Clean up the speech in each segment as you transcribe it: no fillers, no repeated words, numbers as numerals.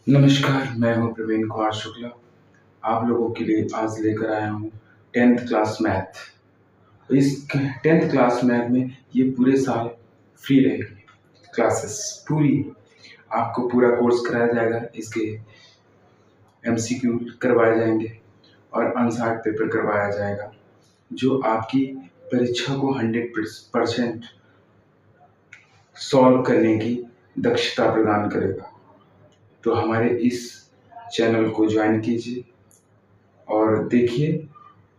नमस्कार, मैं हूँ प्रवीण कुमार शुक्ला। आप लोगों के लिए आज लेकर आया हूँ 10th क्लास मैथ। इस 10th क्लास मैथ में ये पूरे साल फ्री रहेगी क्लासेस पूरी। आपको पूरा कोर्स कराया जाएगा, इसके एमसीक्यू करवाए जाएंगे और अनसार्ट पेपर करवाया जाएगा, जो आपकी परीक्षा को 100% सॉल्व करने की दक्षता प्रदान करेगा। तो हमारे इस चैनल को ज्वाइन कीजिए और देखिए,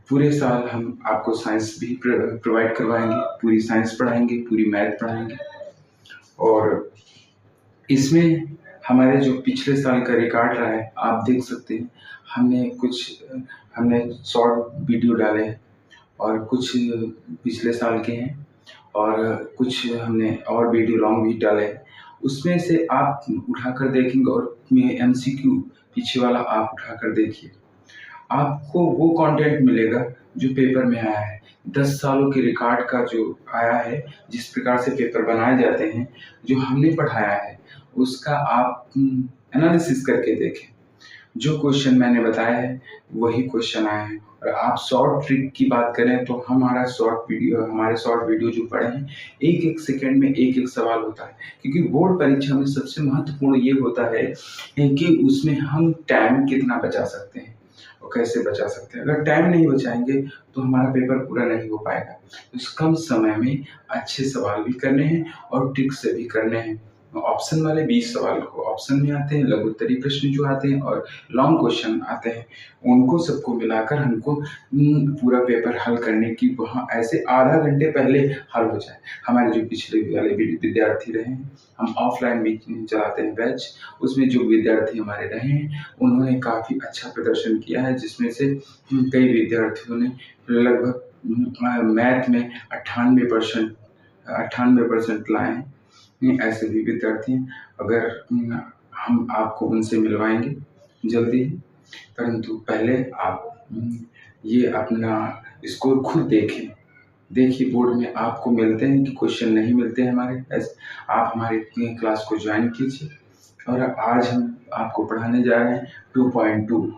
पूरे साल हम आपको साइंस भी प्रोवाइड करवाएंगे, पूरी साइंस पढ़ाएंगे, पूरी मैथ पढ़ाएंगे। और इसमें हमारे जो पिछले साल का रिकॉर्ड रहा है आप देख सकते हैं। हमने शॉर्ट वीडियो डाले हैं और कुछ पिछले साल के हैं और कुछ हमने और वीडियो लॉन्ग भी डाले हैं। उसमें से आप उठाकर देखेंगे और एमसीक्यू पीछे वाला आप उठाकर देखिए, आपको वो कंटेंट मिलेगा जो पेपर में आया है। 10 सालों के रिकॉर्ड का जो आया है, जिस प्रकार से पेपर बनाए जाते हैं, जो हमने पढ़ाया है, उसका आप एनालिसिस करके देखें। जो क्वेश्चन मैंने बताया है वही क्वेश्चन आए हैं। और आप शॉर्ट ट्रिक की बात करें तो हमारे शॉर्ट वीडियो जो पढ़े हैं, एक एक सेकंड में एक एक सवाल होता है। क्योंकि बोर्ड परीक्षा में सबसे महत्वपूर्ण ये होता है कि उसमें हम टाइम कितना बचा सकते हैं और कैसे बचा सकते हैं। अगर टाइम नहीं बचाएंगे तो हमारा पेपर पूरा नहीं हो पाएगा। इस कम समय में अच्छे सवाल भी करने हैं और ट्रिक से भी करने हैं। ऑप्शन वाले 20 सवाल को ऑप्शन में आते हैं, लघु उत्तरीय प्रश्न जो आते हैं और लॉन्ग क्वेश्चन आते हैं, उनको सबको मिलाकर हमको पूरा पेपर हल करने की, वहाँ ऐसे आधा घंटे पहले हल हो जाए। हमारे जो पिछले वाले विद्यार्थी रहे हैं, हम ऑफलाइन भी चलाते हैं बैच, उसमें जो विद्यार्थी हमारे रहे हैं उन्होंने काफ़ी अच्छा प्रदर्शन किया है, जिसमें से कई विद्यार्थियों ने लगभग मैथ में 98% लाए हैं। ऐसे भी विद्यार्थी हैं। अगर हम आपको उनसे मिलवाएंगे जल्दी ही, परंतु पहले आप ये अपना स्कोर खुद देखें। देखिए, बोर्ड में आपको मिलते हैं कि क्वेश्चन नहीं मिलते हैं हमारे। ऐसे आप हमारी क्लास को ज्वाइन कीजिए। और आज हम आपको पढ़ाने जा रहे हैं 2.2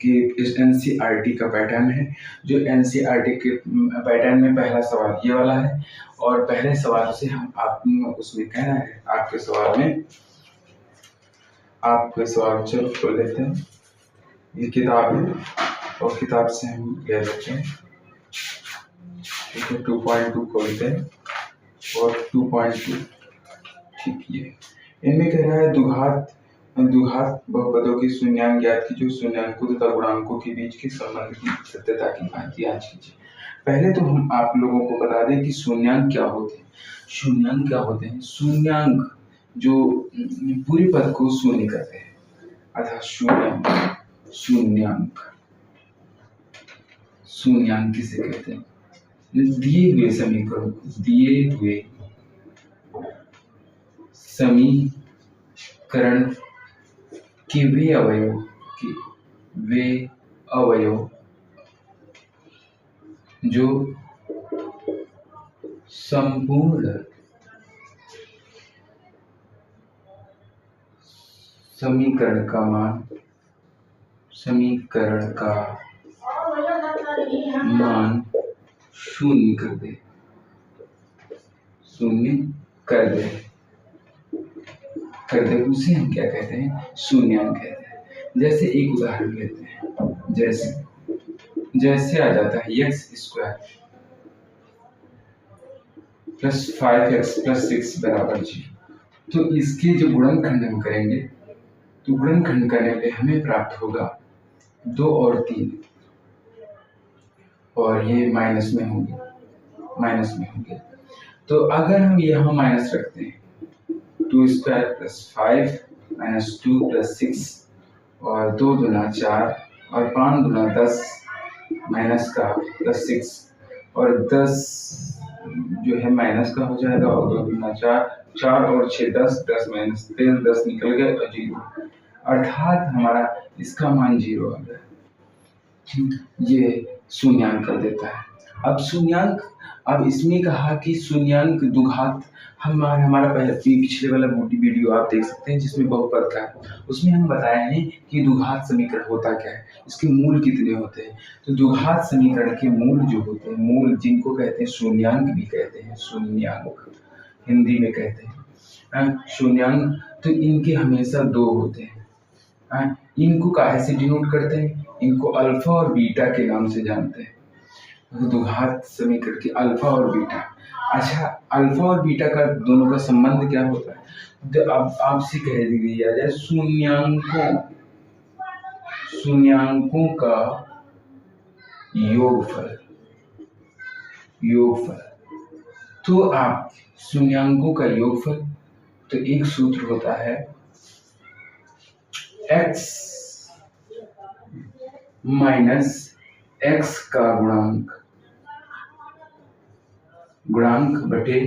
की इस एनसीईआरटी का पैटर्न है। जो एनसीईआरटी के पैटर्न में पहला सवाल ये वाला है और पहले सवाल से हम आप उसमें कहना है आपके सवाल चलो खोल लेते हैं। ये किताब है और किताब से हम ले लेते हैं। ठीक है, 2.2 खोलते हैं और 2.2 ठीक है। इनमें कह रहा है दुघात बहुपदों के शून्यांक ज्ञात कीजिए, शून्यांकों तथा गुणांकों के बीच के संबंध की सत्यता की भांति जांच कीजिए। पहले तो हम आप लोगों को बता दें कि शून्यांक क्या होते हैं। शून्यांक जो पूरी पद को शून्य करते हैं, अर्थात शून्यांक किसे कहते हैं? दिए हुए समीकरण के वे अवयव जो संपूर्ण समीकरण का मान शून्य कर दे उसे हम क्या कहते हैं? शून्यांक कहते हैं। जैसे एक उदाहरण लेते हैं, जैसे आ जाता है x² + 5x + 6 = 0। तो इसके जो गुणनखंड हम करेंगे, तो गुणनखंड करने पे हमें प्राप्त होगा 2 और 3, और ये माइनस में होंगे। तो अगर हम यहाँ माइनस रखते हैं, 2² + 5 - 2 + 6 और 2 दूना 4 और 5 दूना 10 माइनस का +6 और 10 जो है माइनस का हो जाएगा और 2 दूना 4 और 6 10 10 - 13 10 निकल गए और 0, अर्थात हमारा इसका मान 0 आ गया। ये शून्यांक कर देता है। अब शून्यांक अब इसमें कहा कि शून्यांक द्विघात, हमारा पहले पिछले वाला वीडियो आप देख सकते हैं जिसमें बहुपद का है, उसमें हम बताए हैं कि द्विघात समीकरण होता क्या है, इसके मूल कितने होते हैं। तो द्विघात समीकरण के मूल जो होते हैं, मूल जिनको कहते हैं शून्यांक भी कहते हैं, शून्यांक हिंदी में कहते हैं शून्यांक, तो इनके हमेशा दो होते हैं। इनको काहे से डिनोट करते हैं, इनको अल्फा और बीटा के नाम से जानते हैं। द्विघात समीकरण के अल्फा और बीटा। अच्छा, अल्फा और बीटा का दोनों का संबंध क्या होता है, तो अब आपसे कह दिया जाए शून्यांकों का योगफल। तो आप शून्यांकों का योगफल, तो एक सूत्र होता है x माइनस x का गुणांक बटे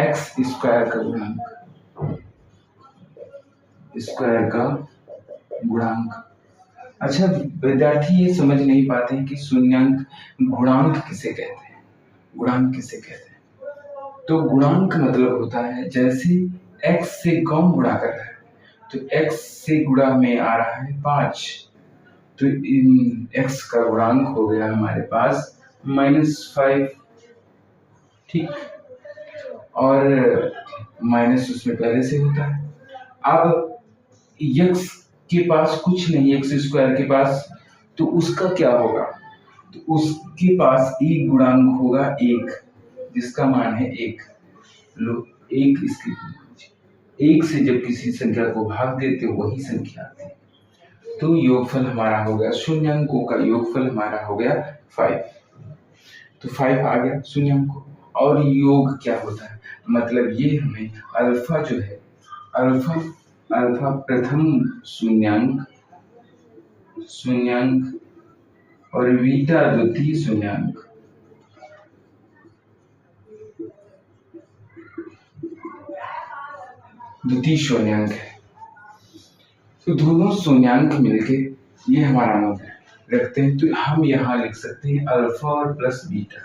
x स्क्वायर का गुणांक। अच्छा, विद्यार्थी ये समझ नहीं पाते हैं कि शून्यांक गुणांक किसे कहते हैं। तो गुणांक मतलब होता है जैसे x से कम गुणा कर रहा है, तो x से गुणा में आ रहा है 5, तो x का गुणांक हो गया हमारे पास -5, ठीक, और माइनस उसमें पहले से होता है। अब x के पास कुछ नहीं, x स्क्वायर के पास, तो उसका क्या होगा, तो उसके पास एक गुणांक होगा 1, जिसका मान है 1। लो, 1 इसके 1 से जब किसी संख्या को भाग देते वही संख्या आती है, तो योगफल हमारा हो गया, शून्यांकों का योगफल हमारा हो गया 5। तो 5 आ गया शून्यांकों। और योग क्या होता है, मतलब ये हमें अल्फा जो है, अल्फा प्रथम शून्यांक और बीटा द्वितीय शून्यांक है। तो दोनों शून्यांक मिलके ये हमारा मूल्य रखते हैं, तो हम यहाँ लिख सकते हैं अल्फा और प्लस बीटा।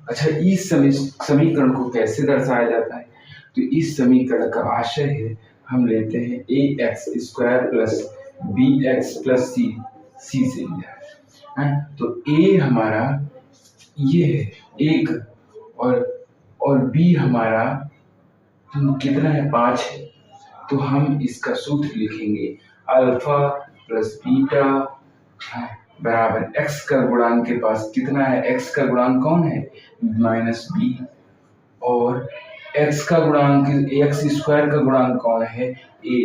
अच्छा, इस समीकरण को कैसे दर्शाया जाता है, तो इस समीकरण का आशय है, हम लेते हैं ax square plus bx plus c से लिया है। तो a हमारा ये है 1 और b हमारा कितना है, 5 है। तो हम इसका सूत्र लिखेंगे अल्फा प्लस बीटा बराबर x का गुणांक के पास कितना है, x का गुणांक कौन है, -b, और x का गुणांक x स्क्वायर का गुणांक कौन है, a।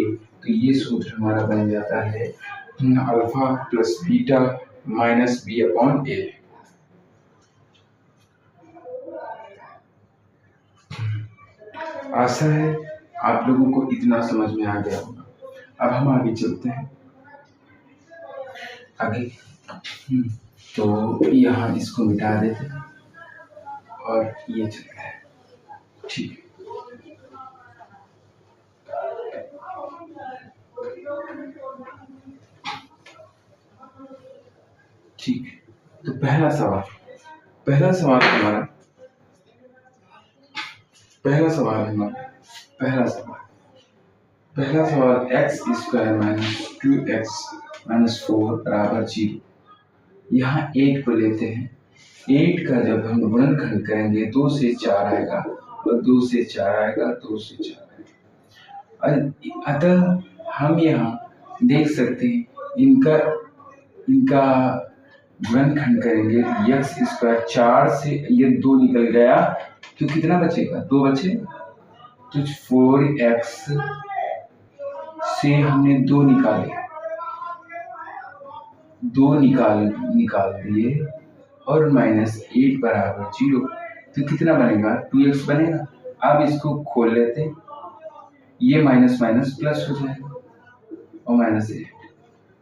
तो ये सूत्र हमारा बन जाता है अल्फा प्लस बीटा -b/a। आशा है आप लोगों को इतना समझ में आ गया होगा। अब हम आगे चलते हैं आगे। तो यहाँ इसको मिटा देते हैं और ये चलता है, ठीक। ठीक, तो पहला सवाल हमारा x square minus 2x minus 4 बराबर 0। यहाँ 8 को लेते हैं, 8 का जब हम गुणनखंड करेंगे 2 से 4 आएगा, और 2 से 4 आएगा, 2 से 4 आएगा। अतः हम यहाँ देख सकते हैं इनका गुणनखंड करेंगे, x स्क्वायर 4 से ये 2 निकल गया, तो कितना बचेगा, 2 बचेगा। तो 4x से हमने 2 निकाले, 2 निकाल दिए, और -8 बराबर 0, तो कितना बनेगा, 2x बनेगा। अब इसको खोल लेते हैं, ये माइनस माइनस प्लस हो जाएगा, और -8।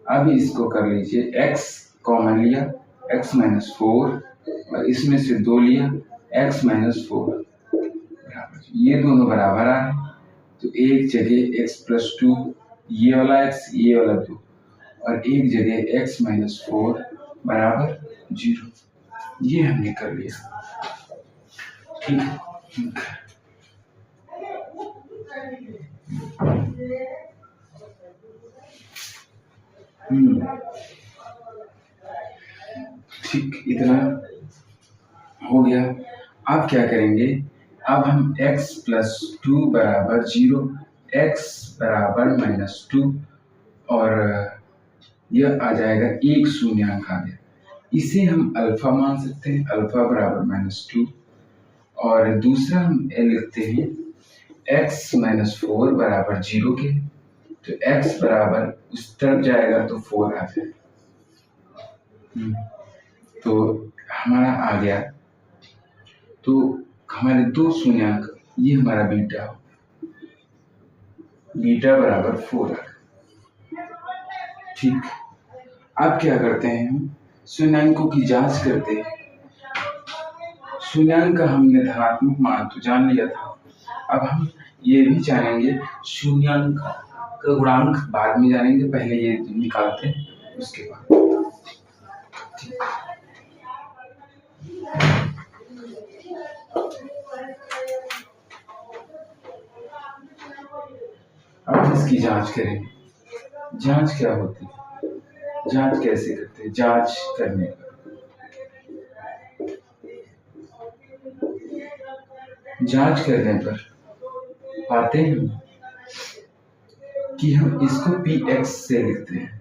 अब इसको कर लीजिए, x कॉमन लिया, x -4, और इसमें से 2 लिया, x -4 बराबर, ये दोनों बराबर आ रहे हैं, तो एक जगह x + 2, ये वाला x, ये वाला 2, और एक जगह x -4 बराबर 0। ये हमने कर लिया। ठीक है, ठीक, इतना हो गया। अब क्या करेंगे, अब हम x प्लस 2 बराबर 0, x बराबर -2 और यह आ जाएगा एक शून्यांक आ गया। इसे हम अल्फा मान सकते हैं, अल्फा बराबर -2, और दूसरा हम लिखते हैं x -4 बराबर 0 के, तो x बराबर उस तरफ जाएगा तो 4 आ जाएगा। तो हमारा आ गया, तो हमारे दो शून्यांक, ये हमारा बीटा बराबर 4 आ गया। ठीक, अब क्या करते हैं, हम शून्यांकों की जांच करते हैं। शून्यांक का हमने धनात्मक मान तो जान लिया था, अब हम ये भी जानेंगे शून्यांक का गुणांक बाद में जानेंगे, पहले ये निकालते हैं उसके बाद। अब इसकी जांच करेंगे। जांच क्या होती है, जांच कैसे करते हैं, जांच करने का जांच करने पर पाते हैं कि हम इसको px से लिखते हैं,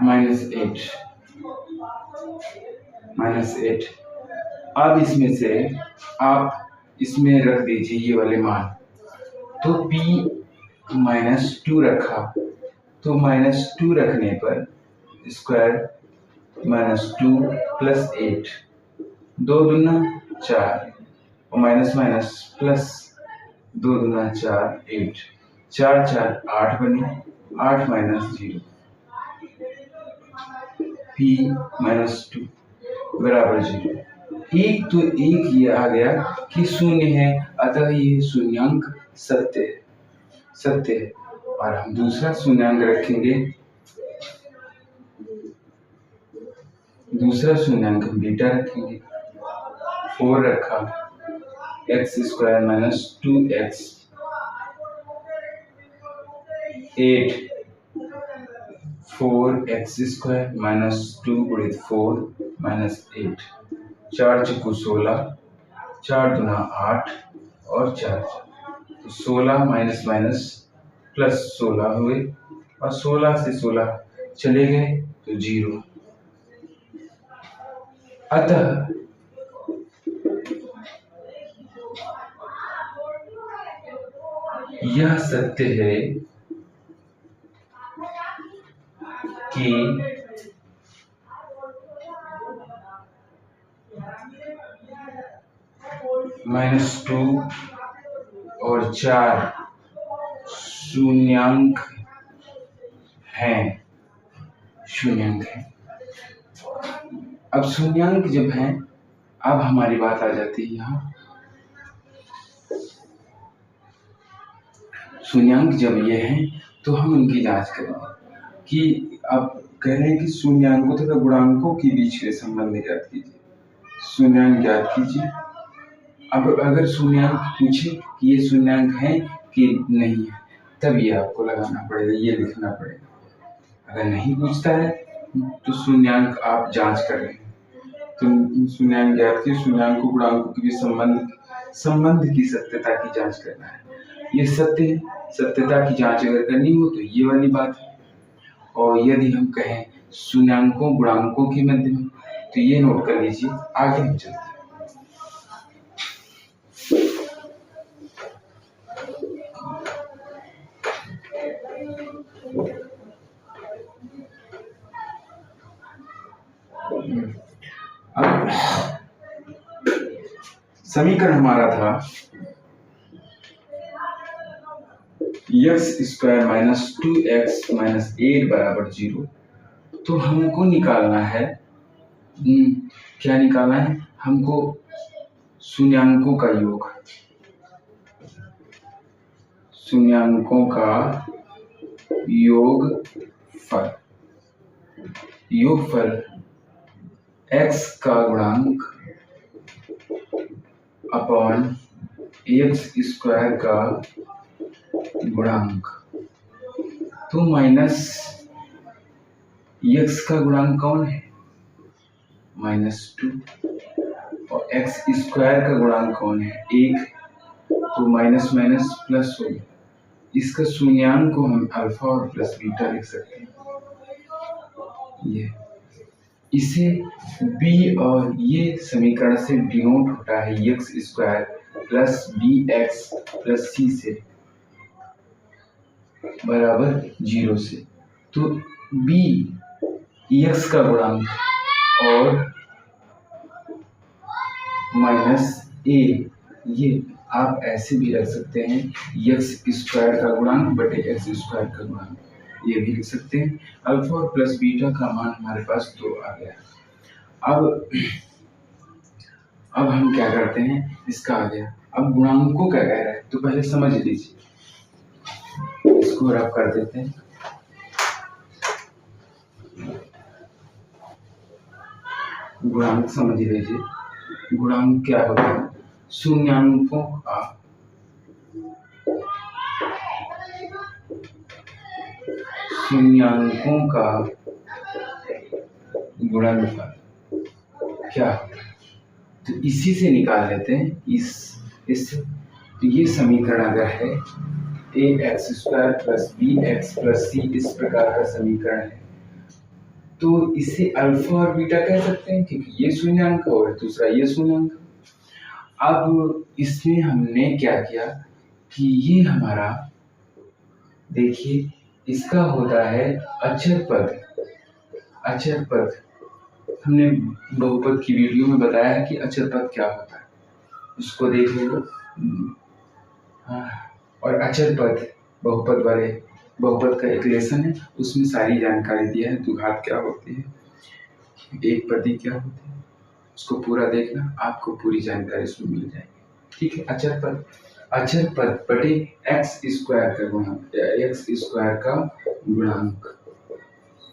-8। अब इसमें से आप इसमें रख दीजिए ये वाले मान, तो p-2 रखा, तो -2 रखने पर स्क्वायर -2 प्लस 8, 2 दूना 4, और माइनस माइनस प्लस 2 दूना 4, 8, 4 4 8 बने, 8 -0, p-2 बराबर 0। एक तो एक ये आ गया कि शून्य है, अतः ये शून्यांक सत्य है। और हम दूसरा शून्यांक रखेंगे, दूसरा शून्यांक हम बीटा रखेंगे, 4 रखा, x² - 2x, 8, 4x² - 2 गुणित 4 -8, 4 चौको 16, 4 दूना 8 और 4, तो 16 माइनस माइनस प्लस 16 हुए, और 16 से 16 चले गए तो 0। अतः यह सत्य है कि -2 और 4 शून्यांक हैं। अब शून्यांक जब हैं, अब हमारी बात आ जाती है यहाँ, शून्यांक जब ये हैं तो हम उनकी जांच करेंगे कि अब कह रहे हैं कि शून्यांकों तथा गुणांकों के बीच के संबंध ज्ञात कीजिए। शून्यांक ज्ञात कीजिए। अब अगर शून्यांक पूछे कि ये शून्यांक है कि नहीं है, तब ये आपको लगाना पड़ेगा, ये लिखना पड़ेगा। अगर नहीं पूछता है तो शून्यांक आप जांच कर रहे हैं, तो शून्यांक ज्ञात कीजिए। शून्यांकों गुणांकों के बीच संबंध की सत्यता की जांच करना है। ये सत्यता की जांच अगर करनी हो तो ये वाली बात है, और यदि हम कहें शून्यांकों गुणांकों के मध्य में, तो ये नोट कर लीजिए। आगे हम चलते हैं। अब समीकरण हमारा था x² - 2x - 8 बराबर 0। तो हमको निकालना है, क्या निकालना है हमको? शून्यांकों का योग, शून्यांकों का योगफल x का गुणांक अपॉन एक्स स्क्वायर का गुणांक। तो माइनस x का गुणांक कौन है? -2। और एक्स स्क्वायर का गुणांक कौन है? 1। तो माइनस माइनस प्लस हो गया। इसका शून्यांक को हम अल्फा और प्लस बीटा लिख सकते हैं। ये इसे b और ये समीकरण से डिनोट होता है x square plus b x plus c से बराबर 0 से। तो b एक्स का गुणांक और माइनस a, ये आप ऐसे भी रख सकते हैं एक्स स्क्वायर का गुणांक बटे एक्स स्क्वायर का गुणांक, ये भी लिख सकते हैं। अल्फा और प्लस बीटा का मान हमारे पास 2 आ गया। अब हम क्या करते हैं, इसका आ गया। अब गुणांक को क्या कह रहा है तो पहले समझ लीजिए, इसको रब कर देते हैं। गुणांक समझ लीजिए, गुणांक क्या होता है? शून्यांकों का गुणनफल क्या? तो इसी से निकाल लेते हैं। इस तो ये समीकरण अगर है a x square plus b x plus c, इस प्रकार का समीकरण है, तो इसे अल्फा और बीटा कह सकते हैं क्योंकि ये शून्यांक और दूसरा ये शून्यांक। अब इसमें हमने क्या किया कि ये हमारा, देखिए इसका होता है अचर पद। हमने बहुपद की वीडियो में बताया है कि अचर पद क्या होता है, उसको देख लो। और अचर पद बहुपद का एक लेसन है, उसमें सारी जानकारी दिया है। द्विघात क्या होती है, एक पदी क्या होती है, उसको पूरा देखना, आपको पूरी जानकारी उसमें मिल जाएगी। ठीक है। अचर पद बटे एक्स स्क्वायर का गुणांक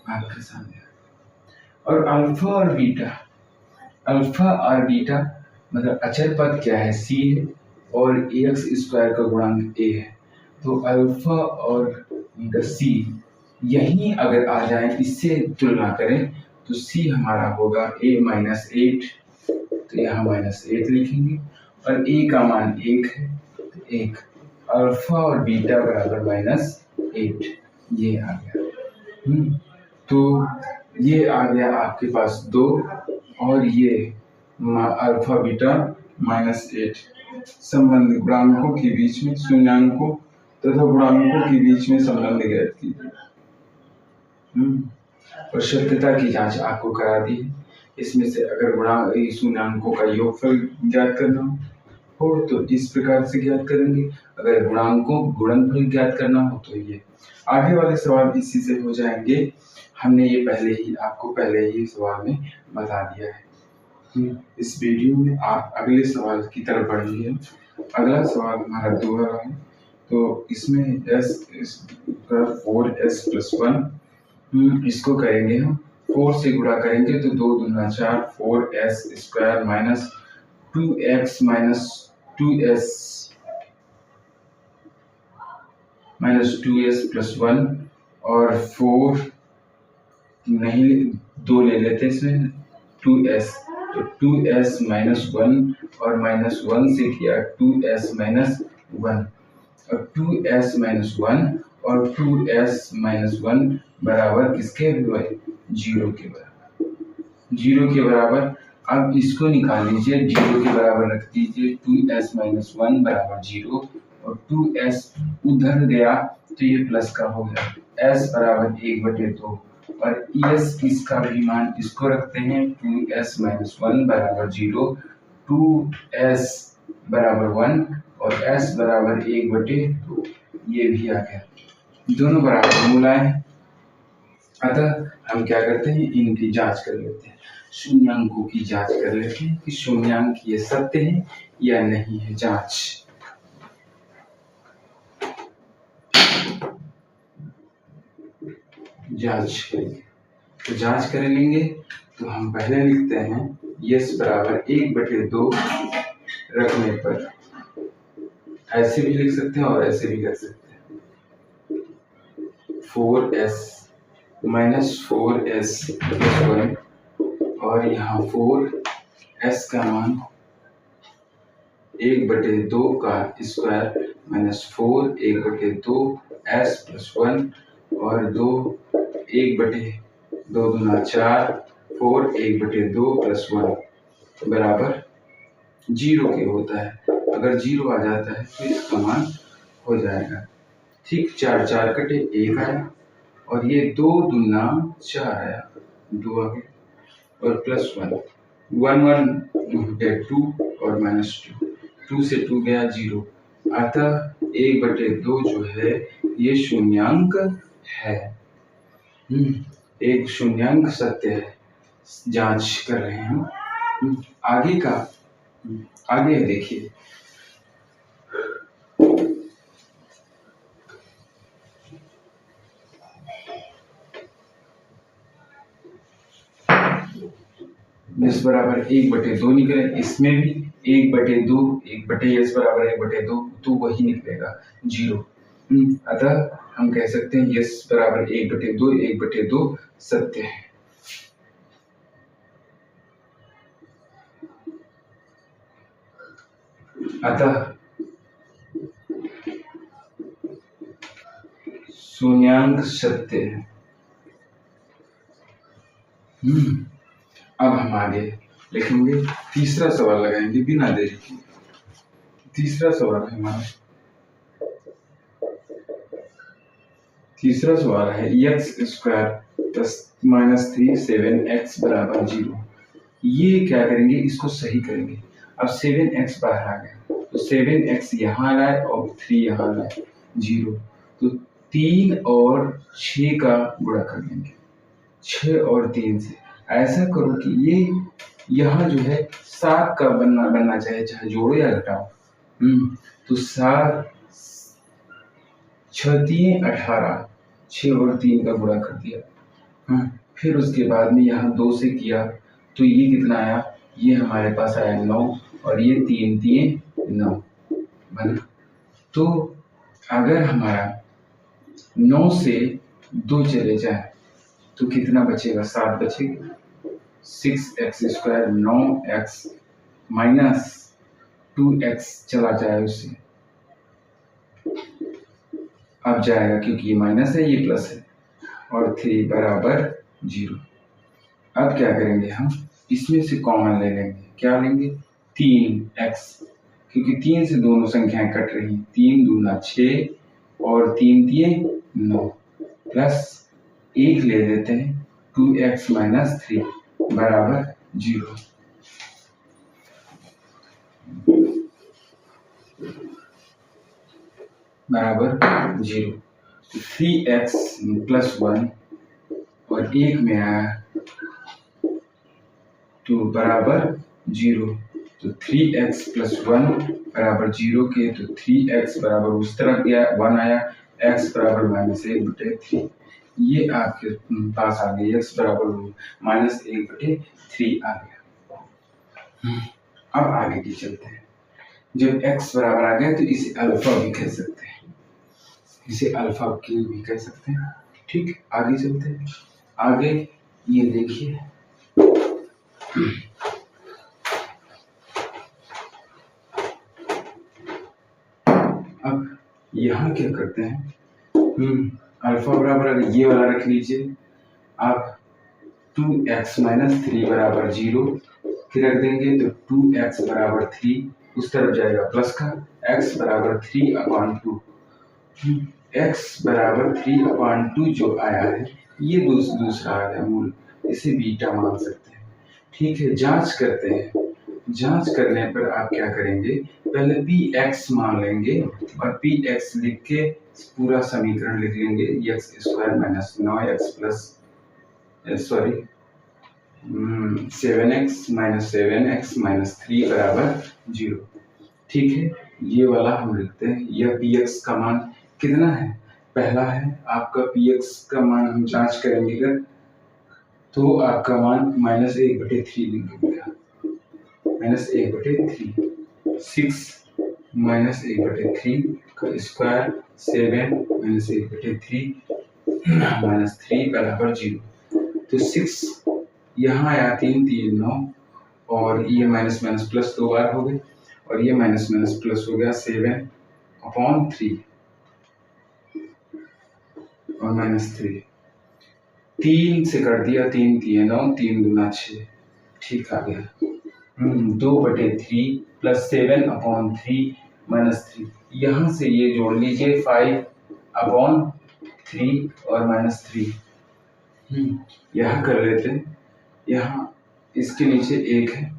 आपके सामने। और अल्फा और बीटा मतलब अचर पद क्या है? c है और एक्स स्क्वायर का गुणांक a है। तो अल्फा और c यही अगर आ जाए, इससे तुलना करें तो c हमारा होगा a माइनस 8, तो यहाँ -8 लिखेंगे। और a का मान 1 है, तो 1 अल्फा और बीटा बराबर -8, ये आ गया। तो ये आ गया आपके पास 2 और ये अल्फा बीटा -8। संबंध गुणांकों के बीच में, शून्यांकों तथा गुणांकों के बीच में संबंध ज्ञात कीजिए। और सत्यता की जांच आपको करा दी है। इसमें से अगर शून्यांकों का योगफल ज्ञात करना हो तो इस प्रकार से ज्ञात करेंगे, अगर गुणांकों गुणनफल ज्ञात करना हो तो ये आगे वाले सवाल इसी से हो जाएंगे। हमने ये आपको पहले ही सवाल में बता दिया है। इस वीडियो में आप अगले सवाल की तरफ बढ़ेंगे। अगला सवाल हमारा दोहरा है, तो इसमें +1, इसको करेंगे हम 4 से गुणा करेंगे तो 2 दूना 4, 4s square minus 2x minus 2s plus 1 और 4 नहीं 2 ले लेते इसमें 2s, तो 2s माइनस 1 और -1 से किया 2s माइनस 1 और 2s माइनस 1 और 2s माइनस 1 बराबर किसके हुए? 0 के बराबर। 0 के बराबर। अब इसको निकाल लीजिए, 0 के बराबर रख दीजिए। 2s माइनस 1 बराबर 0 और 2s उधर गया तो ये प्लस का हो गया। s बराबर 1/2 और s इसका भी मान इसको रखते हैं। 2s माइनस 1 बराबर 0, 2s बराबर 1 और s बराबर 1/2, ये भी आ गया। दोनों बराबर मूल आए। अतः हम क्या करते हैं, इनकी जांच कर लेते हैं, शून्यांकों की जांच कर लेते हैं कि शून्यांक ये सत्य है या नहीं है। जांच जांच करेंगे। तो जांच कर लेंगे तो हम पहले लिखते हैं यस बराबर 1/2 रखने पर, ऐसे भी लिख सकते हैं और ऐसे भी कर सकते हैं। 4s माइनस 4s प्लस 1 और यहाँ 4s का मान 1/2 का स्क्वायर माइनस 4 1/2 s प्लस 1 और 2 1/2 दूना 4 4 1/2 प्लस 1 बराबर 0 के होता है। अगर 0 आ जाता है तो इसका मान हो जाएगा। ठीक, 4 4 कटे 1 आया और ये 2 दूना 4 आया, 2 आ गया और प्लस 1 1 1 2 और माइनस 2 से 2 गया 0। अतः 1/2 जो है ये शून्यांक है। एक शून्यांक सत्य है। जांच कर रहे हैं हम। आगे देखिए, s बराबर 1/2 निकले, इसमें भी 1/2 1/s बराबर 1/2 तो वही निकलेगा 0। अतः हम कह सकते हैं s बराबर 1/2 1/2 सत्य है। अतः शून्यांक सत्य है। अब हम आगे लिखेंगे, तीसरा सवाल लगाएंगे बिना देरी के। तीसरा सवाल है हमारा, तीसरा सवाल है x square plus minus 3 7x बराबर 0। ये क्या करेंगे, इसको सही करेंगे। अब 7x बाहर आ गया तो 7x यहाँ लाए और 3 यहाँ लाए 0, तो 3 और 6 का गुणा कर लेंगे 6 और 3 से। ऐसा करो कि ये यहाँ जो है 7 का बनना चाहिए, चाहे जोड़ो या घटाओ। तो 7 6 3 18, 6 और 3 का गुणा कर दिया। फिर उसके बाद में यहाँ 2 से किया तो ये कितना आया, ये हमारे पास आया 9 और ये 3 3 9 बना। तो अगर हमारा 9 से 2 चले जाए तो कितना बचेगा, 7 बचेगा। 6x square 9x minus 2x चला जाए उससे, अब जाएगा क्योंकि ये माइनस है ये प्लस है और 3 बराबर 0। अब क्या करेंगे, हम इसमें से कॉमन ले लेंगे। क्या लेंगे, 3x, क्योंकि 3 से दोनों संख्याएं कट रही हैं। 3 दूना 6 और 3 3 9 प्लस 1 ले लेते हैं 2x माइनस 3 बराबर 0। बराबर 0। 3x प्लस 1 और 1 में आया 2 बराबर 0। तो 3x प्लस 1 बराबर 0 के, तो 3x बराबर उस तरफ गया 1 आया, x बराबर माइनस 1/3। ये आपके पास आ गया x बराबर माइनस 1/3 आ गया। अब आगे की चलते हैं। जब x बराबर आ गया तो इसे अल्फा भी कह सकते हैं, इसे अल्फा की भी कह सकते हैं। ठीक, आगे चलते हैं। आगे ये देखिए, अब यहाँ क्या करते हैं, अल्फा बराबर अगर ये वाला रख लीजिए आप 2x माइनस 3 बराबर 0 के रख देंगे तो 2x बराबर 3 उस तरफ जाएगा प्लस का, x बराबर 3/2। x बराबर 3/2 जो आया है ये दूसरा आ गया मूल, इसे बीटा मान सकते हैं। ठीक है, जांच करते हैं। जांच करने पर आप क्या करेंगे, पहले px मान लेंगे और px लिख के पूरा समीकरण लिख लेंगे, x square minus 9x plus 7x minus 7x minus 3 बराबर 0। ठीक है, ये वाला हम लिखते हैं। यह px का मान कितना है, पहला है आपका पी एक्स का मान हम जांच करेंगे अगर, तो आपका मान -1/3 निकलेगा। -1/3 6 -1/3 का स्क्वायर 7 -1/3 -3 बराबर 0। तो 6 यहाँ आया 3 3 9 और ये माइनस माइनस प्लस 2 बार हो गए और ये माइनस माइनस प्लस हो गया 7/3 और -3। 3 से कर दिया 3 3 9 3 दूना 6 ठीक आ गया। 2/3 प्लस 7/3 -3 यहाँ से ये जोड़ लीजिए 5/3 और -3 यहाँ कर लेते हैं। यहाँ इसके नीचे 1 है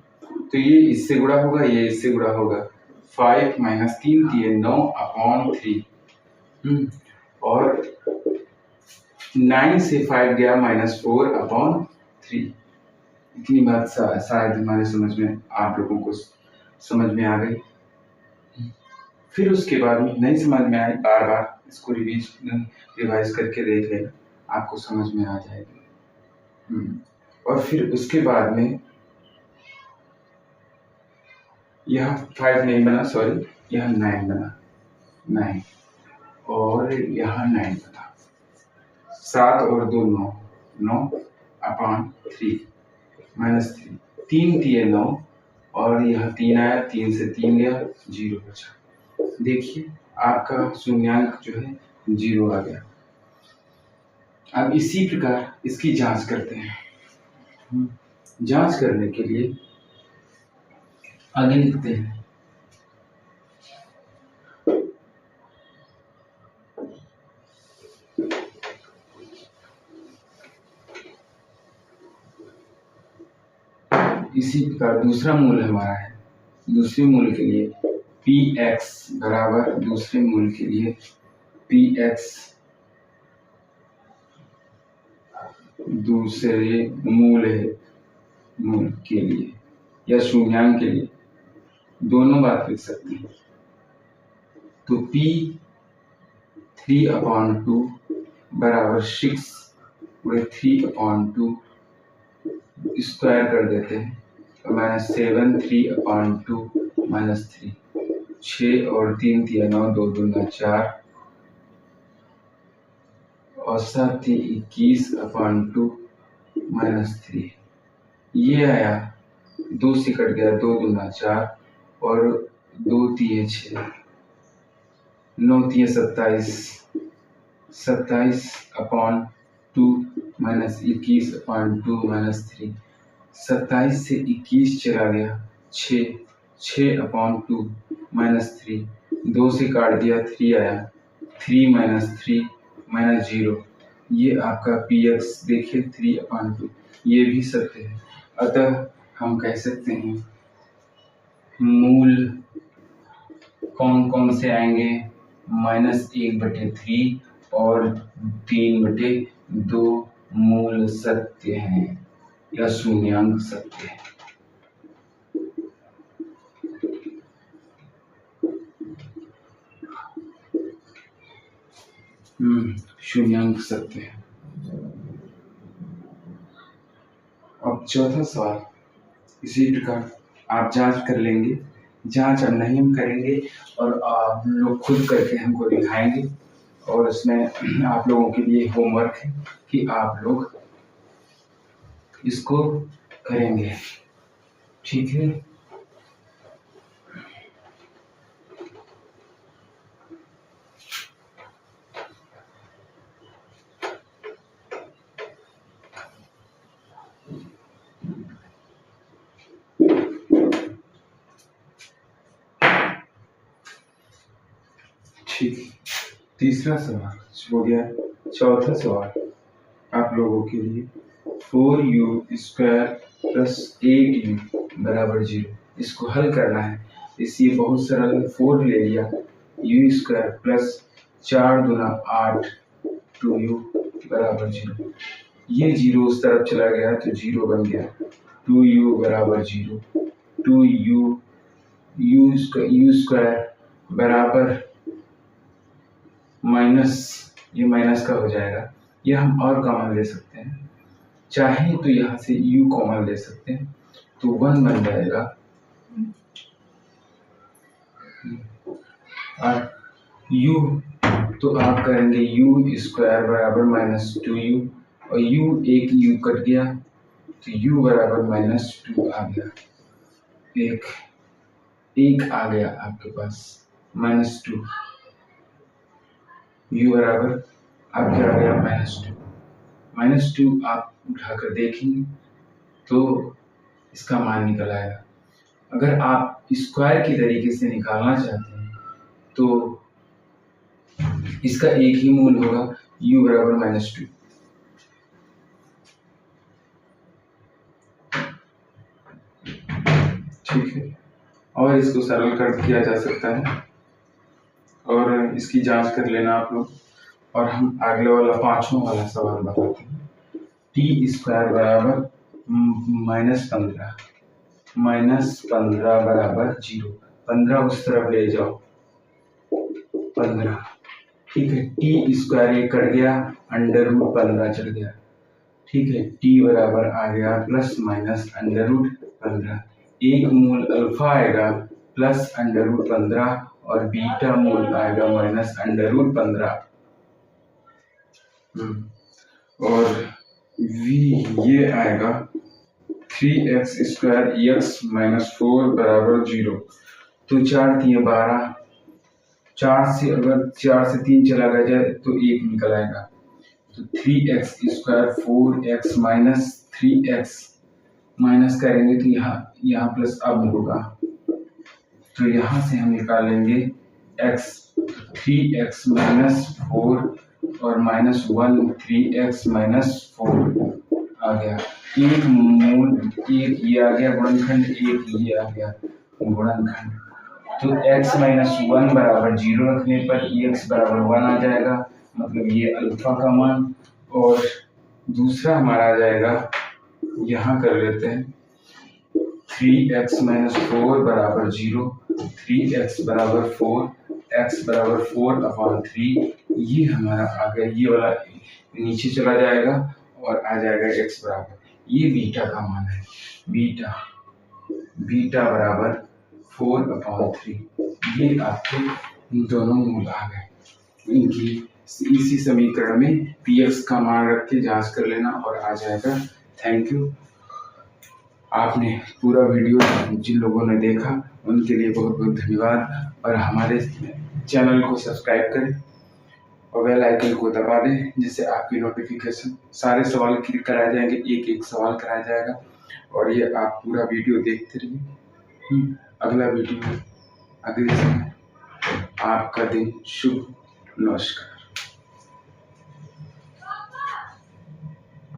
तो ये इससे गुणा होगा, ये इससे गुणा होगा। 5 - 3 3 9/3 और 9 से 5 गया -4/3। इतनी बात शायद हमारे समझ में, आप लोगों को समझ में आ गई। फिर उसके बाद में नहीं समझ में आई, बार बार इसको रिवाइज करके देख लेना, आपको समझ में आ जाएगी। और फिर उसके बाद में यह 5 नहीं बना, सॉरी, यह 9 बना, 9 और यहाँ 9 बना। 7 और 2 9 9/3 -3 3 3 9 और यहाँ 3 आया, 3 से 3 गया 0 बचा। देखिए आपका शून्यांक जो है 0 आ गया। अब इसी प्रकार इसकी जांच करते हैं। जांच करने के लिए आगे लिखते हैं। इसी प्रकार दूसरा मूल हमारा है, दूसरे मूल के लिए px बराबर, दूसरे मूल के लिए px दूसरे मूल है, मूल के लिए या शून्यांक के लिए दोनों बात लिख सकते हैं। तो p 3/2 बराबर 6 × 3/2 स्क्वायर कर देते हैं -7 3/2 -3 6 और 3 3 9 2 दूना 4 और 7 21/2 -3 ये आया, 2 से कट गया 2 दूना 4 और 2 3 6 9 3 27 27/2 -21/2 -3 27 से 21 चला गया 6 6/2 -3 2 से काट दिया 3 आया 3 -3 -0। ये आपका px देखिए 3/2 ये भी सत्य है। अतः हम कह सकते हैं मूल कौन कौन से आएंगे, -1/3 और 3/2 मूल सत्य हैं या शून्यांक सत्य है। शून्यांक सत्य है। अब चौथा सवाल इसी प्रकार आप जांच कर लेंगे। जांच अब नहीं हम करेंगे और आप लोग खुद करके हमको दिखाएंगे और उसमें आप लोगों के लिए होमवर्क है कि आप लोग इसको करेंगे, ठीक है। ठीक, तीसरा सवाल हो गया। चौथा सवाल आप लोगों के लिए 4u² + 8u = 0, इसको हल करना है। इसलिए बहुत सरल, 4 ले लिया, u² + 4 दूना 8 2u = 0। ये 0 उस तरफ चला गया तो 0 बन गया, 2u = 0। 2u u² बराबर ये माइनस का हो जाएगा। ये हम और कॉमन ले सकते हैं, चाहे तो यहाँ से u कॉमन ले सकते हैं, तो 1 बन जाएगा। और u तो आप करेंगे u स्क्वायर बराबर -2u, और u एक u कट गया तो u बराबर -2 आ गया। एक आ गया आपके पास -2, u बराबर आपके आ गया -2 आप उठाकर देखेंगे तो इसका मान निकल आएगा। अगर आप स्क्वायर की तरीके से निकालना चाहते हैं तो इसका एक ही मूल होगा, u बराबर -2। ठीक है, और इसको सरल कर किया जा सकता है और इसकी जांच कर लेना आप लोग। और हम अगले वाला 5वां वाला सवाल बताते हैं। टी स्क्वायर बराबर -15 बराबर 0। 15 उस तरफ ले जाओ, 15। ठीक है, टी स्क्वायर एक कट गया, √15 चल गया। ठीक है, टी बराबर आ गया ±√15। एक मूल अल्फा आएगा +√15 और बीटा मूल आएगा -√15। और v ये आएगा 3x² x-4 बराबर 0। तो 4 3 12, 4 से अगर 4 से 3 चला गया तो 1 निकल आएगा। तो 3x² 4x - 3x माइनस करेंगे तो यहाँ प्लस अब होगा, तो यहाँ से हम निकालेंगे x। 3x - 4 और -1 3x - 4 आ गया। एक मूल एक ये आ गया गुणनखंड, एक ये आ गया गुणनखंड। तो x - 1 बराबर 0 रखने पर x बराबर 1 आ जाएगा, मतलब ये अल्फा का मान। और दूसरा हमारा आ जाएगा, यहाँ कर लेते हैं 3x - 4 बराबर 0, 3x बराबर 4, x बराबर 4/3। ये हमारा आ गया, ये वाला नीचे चला जाएगा और आ जाएगा x बराबर, ये बीटा का मान है। बीटा बराबर 4/3। ये आपके दोनों मूल आ गए। इनकी इसी समीकरण में px का मान रख के जांच कर लेना और आ जाएगा। Thank you. आपने पूरा वीडियो जिन लोगों ने देखा उनके लिए बहुत बहुत धन्यवाद। और हमारे चैनल को सब्सक्राइब करें और बेल आइकन को दबा दें, जिससे आपकी नोटिफिकेशन सारे सवाल क्लिक कराए जाएंगे, एक एक सवाल कराया जाएगा। और ये आप पूरा वीडियो देखते रहिए। अगला वीडियो अगले समय। आपका दिन शुभ। नमस्कार।